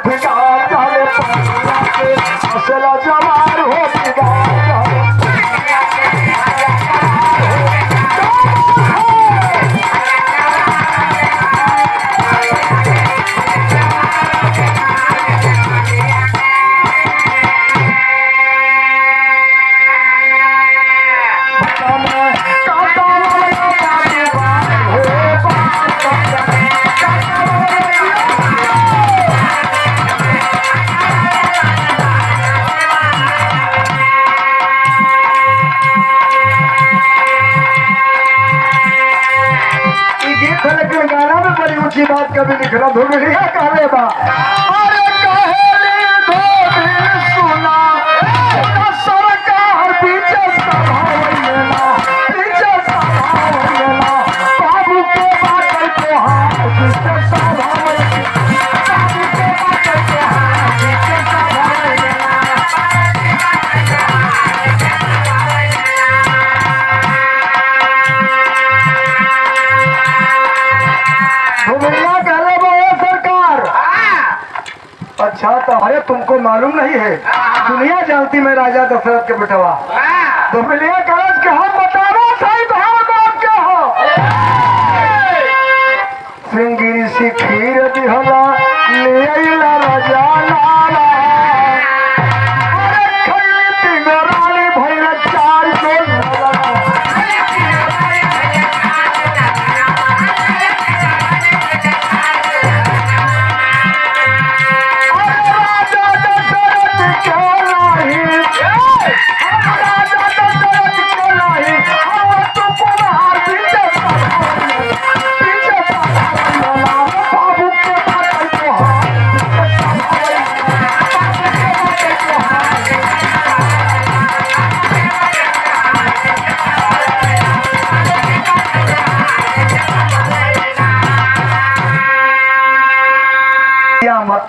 भिगा जाले पनिया के असला जवार हो भिगा बात कभी लिखना धोबिया कहले बा अरे कहेली धोबी सुना सरकार पीछे सभावैया पीछे सभावैया बाबू के बात को हाथ पीछे सभावैया बाबू के बात को हाथ पीछे सभावैया अच्छा तो अरे तुमको मालूम नहीं है दुनिया जानती मैं राजा दशरथ के बेटवा तो मिलिया करज के हम बताओ सही भाव बाप के हो सिंगिरी सी खीर दिहला ले आइला राजा लाला अरे खैली तिगरानी भइला चार जोला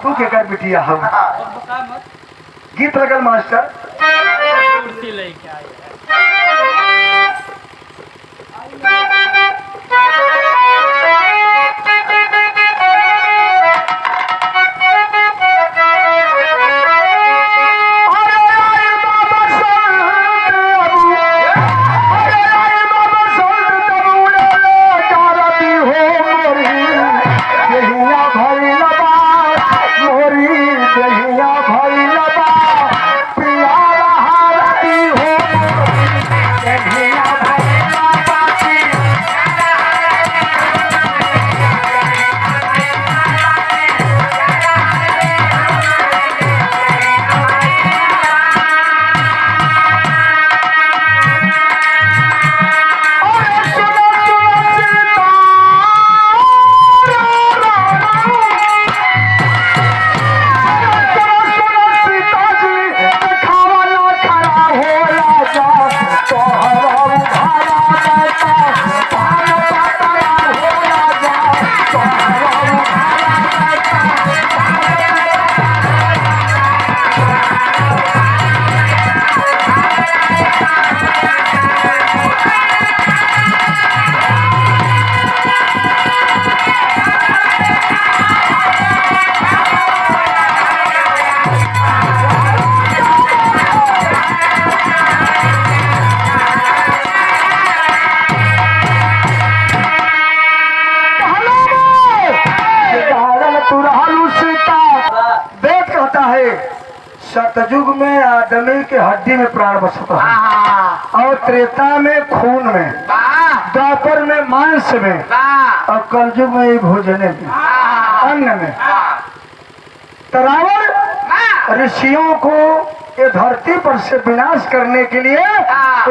तू के कर बिटिया हम गीत लगल मास्टर सतयुग में आदमी के हड्डी में प्राण बसता है और त्रेता में खून में द्वापर में मांस में और कलयुग में भोजन में अन्न में। तरावण ऋषियों को ये धरती पर से विनाश करने के लिए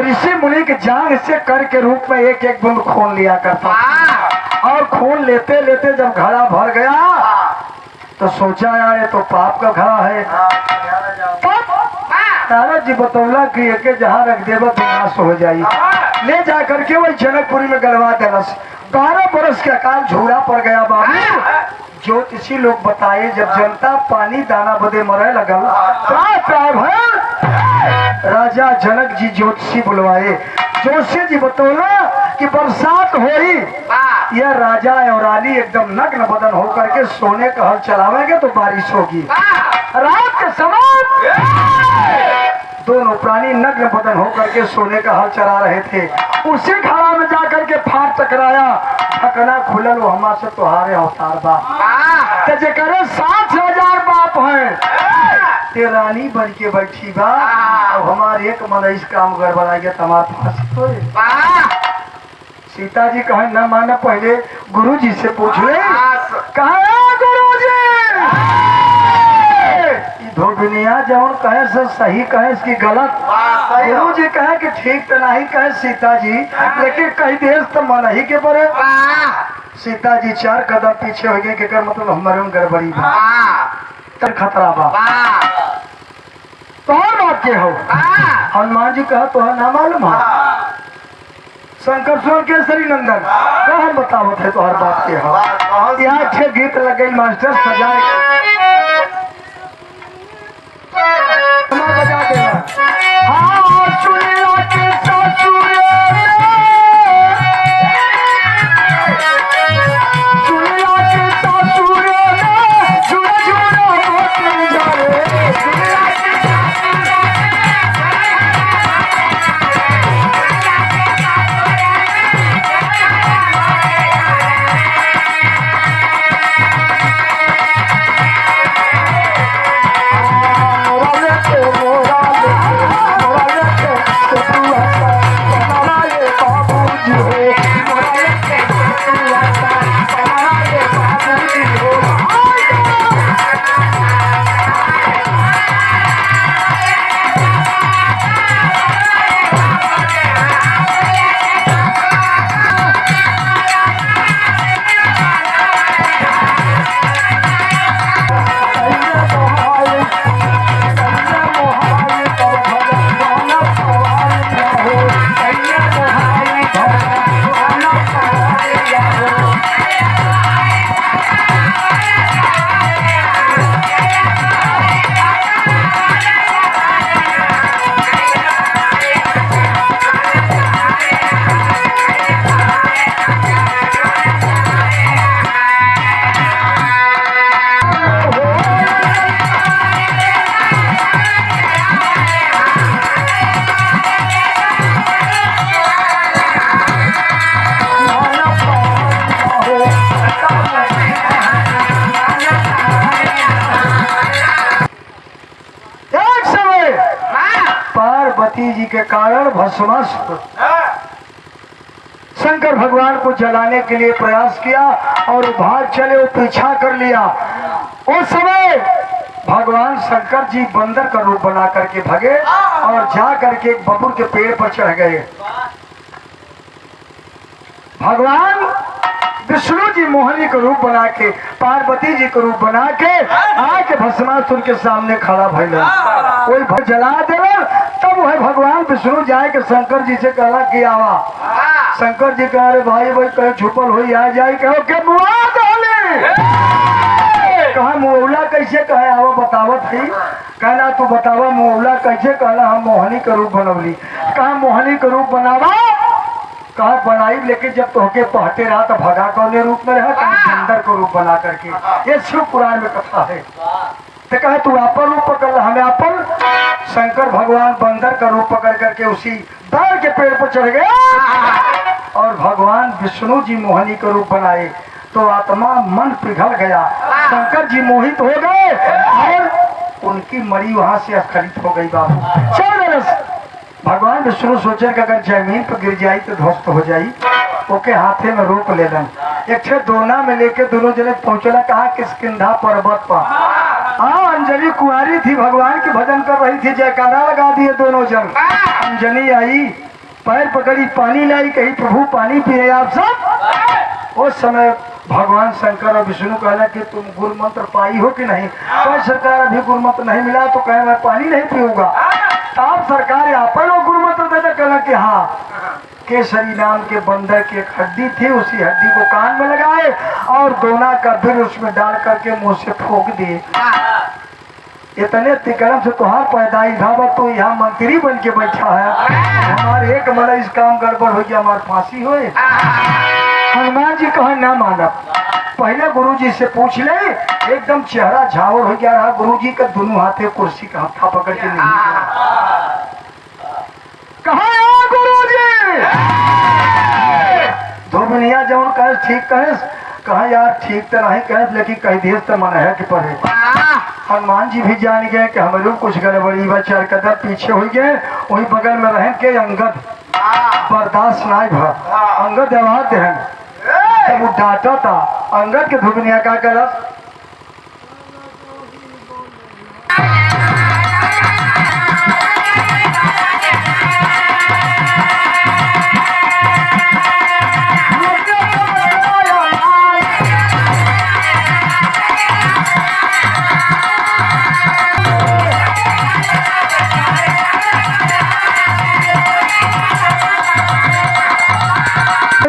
ऋषि मुनि के जांग से कर के रूप में एक एक बूंद खून लिया करता और खून लेते लेते जब घड़ा भर गया तो सोचा यार ये तो पाप का घड़ा है। नारद जी बतौला कि एक जहाँ रख देवा विनाश हो जाये ले जा करके वही जनकपुरी में गलवा देना। 12 बरस के अकाल झूरा पड़ गया बाबू। ज्योतिषी लोग बताए जब जनता पानी दाना बदे मरे लगल राजा जनक जी ज्योतिषी बुलवाए। ज्योतिषी जी बतौला कि बरसात होई यह राजा और रानी एकदम नग्न बदन होकर के सोने का हल चलावेंगे तो बारिश होगी। रात के समय दोनों प्राणी नग्न बदन होकर के सोने का हल चला रहे थे। उसी घड़ा में जाकर के फाट टकराया, ढकना खुलल, वो हमार से तुहारे अवतार बा ते जेकरे 60,000 बाप है ते रानी बन के बैठी बा और हमारे एक मन इस काम गड़बड़ा गया तमार फांसी तो सीता जी कहे न माने, पहले गुरु जी से पूछ ले। कहे गुरु जी धोबिनिया जौन कहे से सही कहे इसकी गलत। गुरु जी कहे कि ठीक तो नहीं कहे सीता जी, लेकिन कही देश तो मन ही के पड़े। सीता जी 4 कदम पीछे हो गए कि कर मतलब हमारे में गड़बड़ी बा, तर खतरा बा। तोहर बात के हो? हनुमान जी कहा तोहर ना मालूम है? शंकर सुर केसरी नंदन तो हम बतावत है तोहर बात के हो। यहाँ 6 गीत लग गई मास्टर सजाए बजा देना। हाँ सुनिया के ससुर पार्वती जी के कारण भस्मासुर शंकर भगवान को जलाने के लिए प्रयास किया और भाग चले, वो पीछा कर लिया। उस समय भगवान शंकर जी बंदर का रूप बना करके भगे और जा करके एक बबूल के पेड़ पर चढ़ गए। भगवान विष्णु जी मोहिनी का रूप बना के, पार्वती जी का रूप बना के आके भस्मासुर के सामने खड़ा भइल, कोई जला देवल। तब वह भगवान विष्णु जाए के शंकर जी से कहला कि आवा। शंकर जी कह रहे भाई भाई कहे छुपल हो आ जाए, कहो के मुआ कहा मुआवला कैसे कहे आवा बतावत है। कहना तू बतावा मुआवला कैसे कहला, हम मोहिनी का रूप बनवली। कहा मोहिनी का रूप बनावा, कहा बनाई, लेकिन जब तोहके पहटे रहा तो भगा कौने रूप में रहा, बंदर को रूप बना करके। ये शिव पुराण में कथा है। तो कहा तू आपन रूप पकड़, हमें आपन। शंकर भगवान बंदर का रूप पकड़ करके उसी दार के पेड़ पर चढ़ गए और भगवान विष्णु जी मोहिनी का रूप बनाए। तो आत्मा मन पिघल गया, शंकर जी मोहित हो गए और उनकी मरी वहां से स्खलित हो गई। बाबू चल भगवान विष्णु सोचे कि अगर जमीन पर गिर जाई तो ध्वस्त हो जाई, ओके हाथे में रोक ले लन। एक दोना में लेके दोनों जने पहुंचला, कहा किष्किंधा पर्वत पर। हाँ अंजलि कुंवारी थी, भगवान की भजन कर रही थी, जयकारा लगा दिए दोनों जन। अंजलि आई, पैर पकड़ी, पानी लाई, कही प्रभु पानी पिए आप सब। उस समय भगवान शंकर और विष्णु कहला कि तुम गुरु मंत्र पाई हो कि नहीं। कोई सरकार अभी गुरु मंत्र नहीं मिला, तो कहे मैं पानी नहीं पीऊंगा। आप सरकार यहाँ पर लोग गुरु मंत्र देते, कहला कि हाँ। केसरी नाम के बंदर की एक हड्डी थी, उसी हड्डी को कान में लगाए और दोना का बिर उसमें डाल करके मुंह से फूंक दिए। इतने तिकड़म से तुहार पैदाई धावा, तो यहाँ मंत्री बन के बैठा है। हमारे एक मन इस काम गड़बड़ हो गया, हमारे फांसी हो। हनुमान जी कहा ना मानब, पहले गुरु जी से पूछ ले। एकदम चेहरा झावर हो गया रहा। गुरु जी का दोनों हाथे कुर्सी का हत्था पकड़ के नहीं कहा गुरु जी धोबनिया जौन कहे ठीक कहे, कहा यार ठीक तो नहीं कहे, लेकिन कह दिए तो मन है कि पढ़े। हनुमान जी भी जान गए कि हमारे कुछ गड़बड़ी बा, चार कदम पीछे हो गए। वही बगल में रहे के अंगद बर्दाश्त नहीं भा, अंगद आवाज दे जब वो डांटा था। अंगद के धुबनिया का करस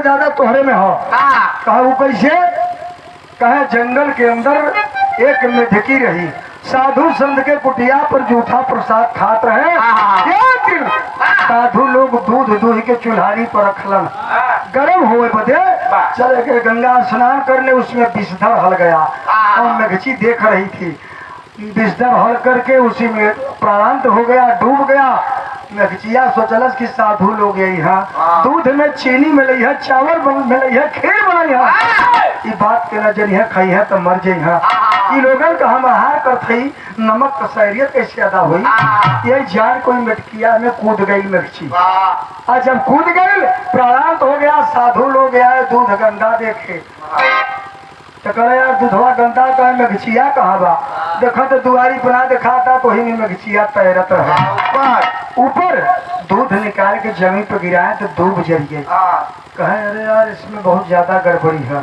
ज्यादा तोहरे में हो। कहा वो कैसे? कहे जंगल के अंदर एक मेढकी रही, साधु संत के कुटिया पर जूठा प्रसाद खात रहे। एक दिन साधु लोग दूध दूध के चुल्हारी पर रखलन, गर्म हुए बदे चले गए गंगा स्नान करने। उसमें विषधर हल गया और मेघची देख रही थी। विषधर हल करके उसी में प्राणांत हो गया, डूब गया। मेघचिया सोचलस कि साधु लोग यही है, दूध में चीनी मिली है, चावल मिली है, खीर बनाई है, ये बात के न जनी है खाई है तो मर जाई है। ये लोगन का हम आहार करते ही नमक का शहरियत कैसे अदा हुई। यही जान कोई मेटकिया में कूद गई मेघची। आज जब कूद गई प्राणांत हो गया। साधु लोग आए दूध गंदा देखे तो कहे यार दूधवा गंदा कहे मेघचिया कहाँ बा। देखा तो दुआरी बना दिखाता तो ही मेघचिया तैरत है। ऊपर दूध निकाल के जमीन पर गिराए तो दूध जल गए। कहे अरे यार इसमें बहुत ज्यादा गड़बड़ी है।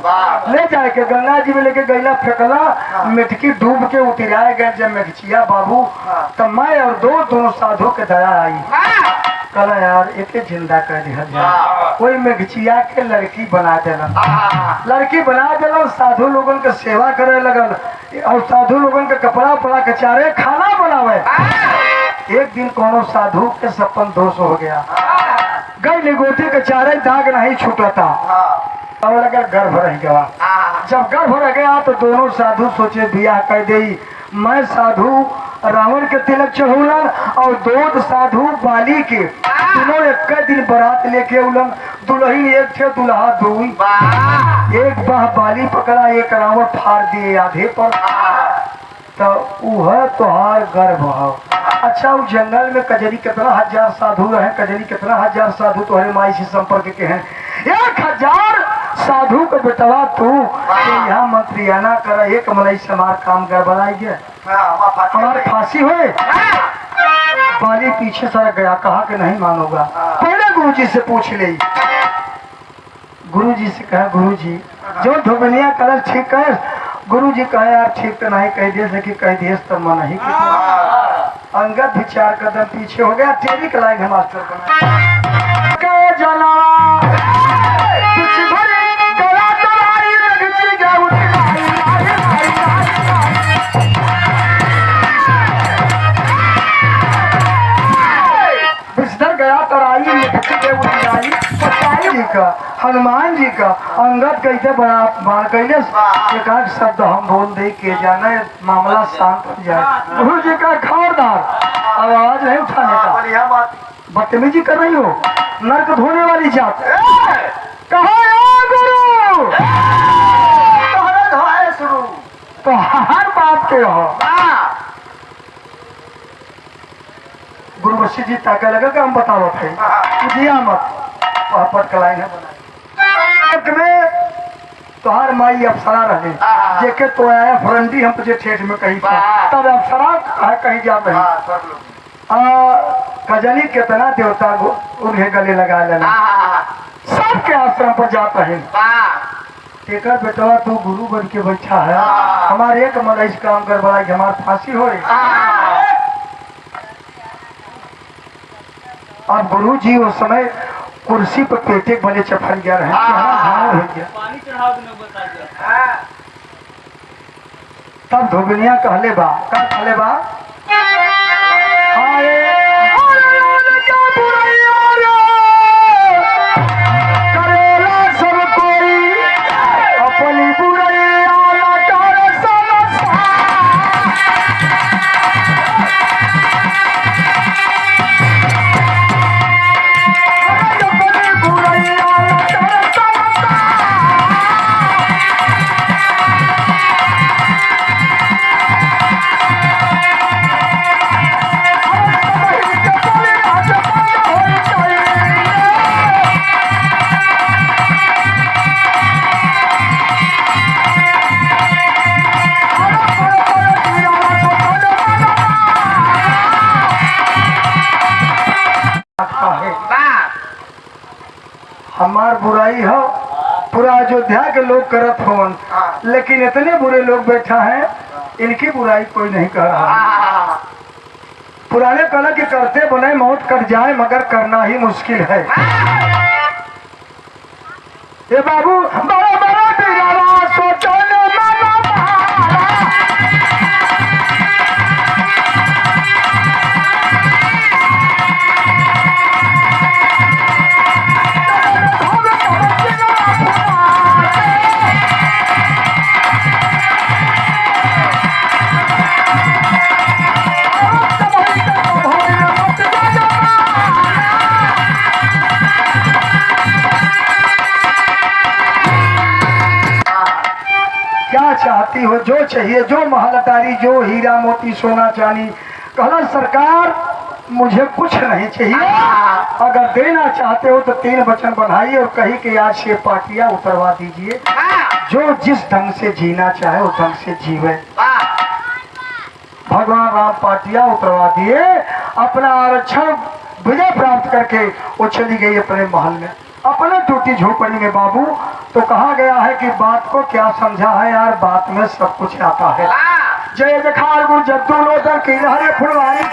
ले जाए के गंगा जी में लेके गैला फेंकला, मिटकी डूब के उतराए गए। जब मेघचिया बाबू तब मैं और दोनों साधु के दया आई। कल यार एक जिंदा कर दिया, कोई मेघचिया के लड़की बना देना। लड़की बना देना, साधु लोगन के सेवा करे लगल और साधु लोगन के कपड़ा उपड़ा कचारे खाना बनावे। एक दिन कोनो साधु के सपन दोष हो गया, गई निगोटी के चारे दाग नहीं छूटा था और लगा गर्भ रह गया। जब गर्भ रह गया तो दोनों साधु सोचे बियाह कर दे। मैं साधु रावण के तिलक चढ़ौलन और दो साधु बाली के दोनों एक दिन बारात लेके उलन। दुल्हन एक थे दुल्हा दो, एक बाह बाली पकड़ा, एक रावण फाड़ दिए आधे पर। तो वह तोहार गर्भ हो। अच्छा वो जंगल में कजरी कितना हजार साधु रहे, कजरी कितना हजार साधु तुम्हारे माई से संपर्क के हैं। 1000 साधु का बेटवा तू यहाँ मंत्रियाना कर, एक मलाई से हमार काम गड़बड़ाई गया, हमारे फांसी हुए। बाली पीछे सर गया, कहा कि नहीं मानोगा। पहले गुरुजी से पूछ ले। गुरुजी से कहा गुरुजी जो धोबनिया कलर ठीक है। गुरुजी कहे यार ठीक तो नहीं कह दिए कि कह दिए तो मन नहीं। अंगद भी 4 कदम पीछे हो गया। टेरी का लाइन है मास्टर जना गया तराई जी का हनुमान जी का अंगद कैसे बड़ा बाण कैले एक शब्द हम बोल दे के जाना मामला शांत हो जाए। गुरु जी का खबरदार आवाज नहीं उठाने का, बदतमीजी कर रही हो, नरक धोने वाली जात। कहा गुरु शुरू तो हर बात के हो। गुरु बशी जी ताके लगा कि हम बताओ थे दिया मत पट कलाई है में तोहार माई अप्सरा रहे जेके तो आया फरंडी हम तुझे ठेठ में कही था तब अप्सरा कहीं जा कजली कितना देवता उन्हें गले लगा लेना सबके आश्रम पर जाता है। तेकर बेटवा तू गुरु बन के बैठा है, हमारे एक मलाई काम कर बड़ा हमारे फांसी हो रही। अब गुरु जी उस समय कुर्सी पर पेटे बने चफल गया रहे, तब धोबिनिया कहले बा का कहले बा करेला सब कोई हमार बुराई हो पूरा अयोध्या के लोग करत होन, लेकिन इतने बुरे लोग बैठा हैं इनकी बुराई कोई नहीं कर रहा है। पुराने कला के करते बने मौत कट जाए मगर करना ही मुश्किल है। ये बाबू बड़ा बड़ा बिरावा सोचो ने मामा क्या चाहती हो, जो चाहिए, जो महल अटारी, जो हीरा मोती सोना चांदी। कहला सरकार मुझे कुछ नहीं चाहिए, अगर देना चाहते हो तो 3 वचन बनाइए और कही कि आज से पाटियां उतरवा दीजिए, जो जिस ढंग से जीना चाहे उस ढंग से जीवे। भगवान राम पाटियां उतरवा दिए, अपना आरक्षण विजय प्राप्त करके वो चली गई अपने महल में, अपने टूटी झोपड़ी में। बाबू तो कहा गया है कि बात को क्या समझा है यार, बात में सब कुछ आता है। जय जखार गुरु जद्दू लोदर की हरे फुलवारी